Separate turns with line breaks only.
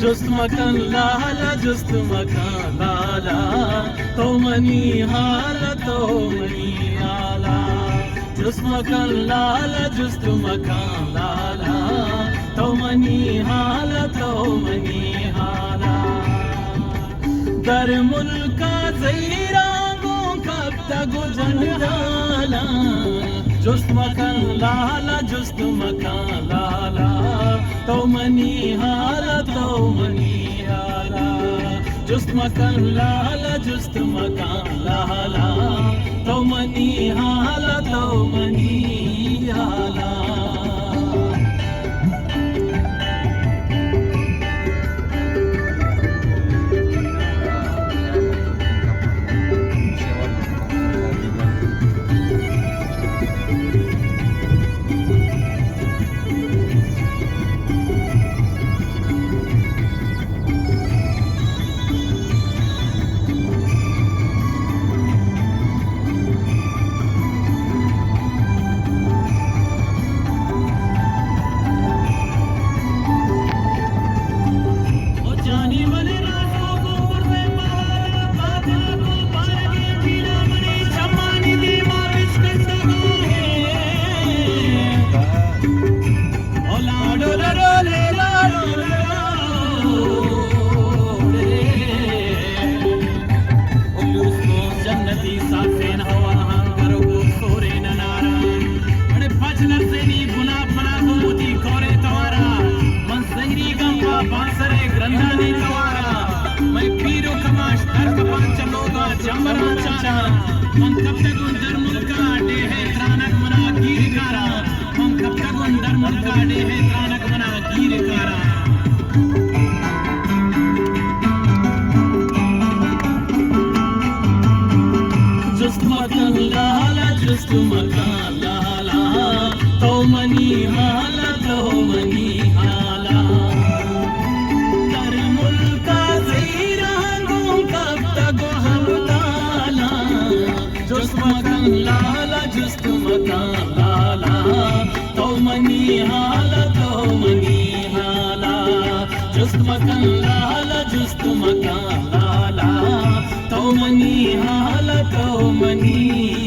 جست مکان لالا جست مکان لالا تو منی حالا تو منی حالا جست مکان لالا جست مکان لالا تو منی حالا تو منی حالا در ملکا زیرانگوں کب تک جنجالا جست مکان لالا جست مکان لالا تو منی حالا تو منی حالا جست مکان لالا جست مکان لالا تو منی حالا تو منی حالا من कब तक उन मुल्का डे है त्रानक मना गिर कारा मन कब तक उन मुल्का डे है त्रानक मना गिर कारा just makan lala just makan lala to mani hala to mani hala dar mulka zairangum kab tak hamdala just makan lala just makan lala to mani hala to mani hala just makan lala just makan lala to mani hala to mani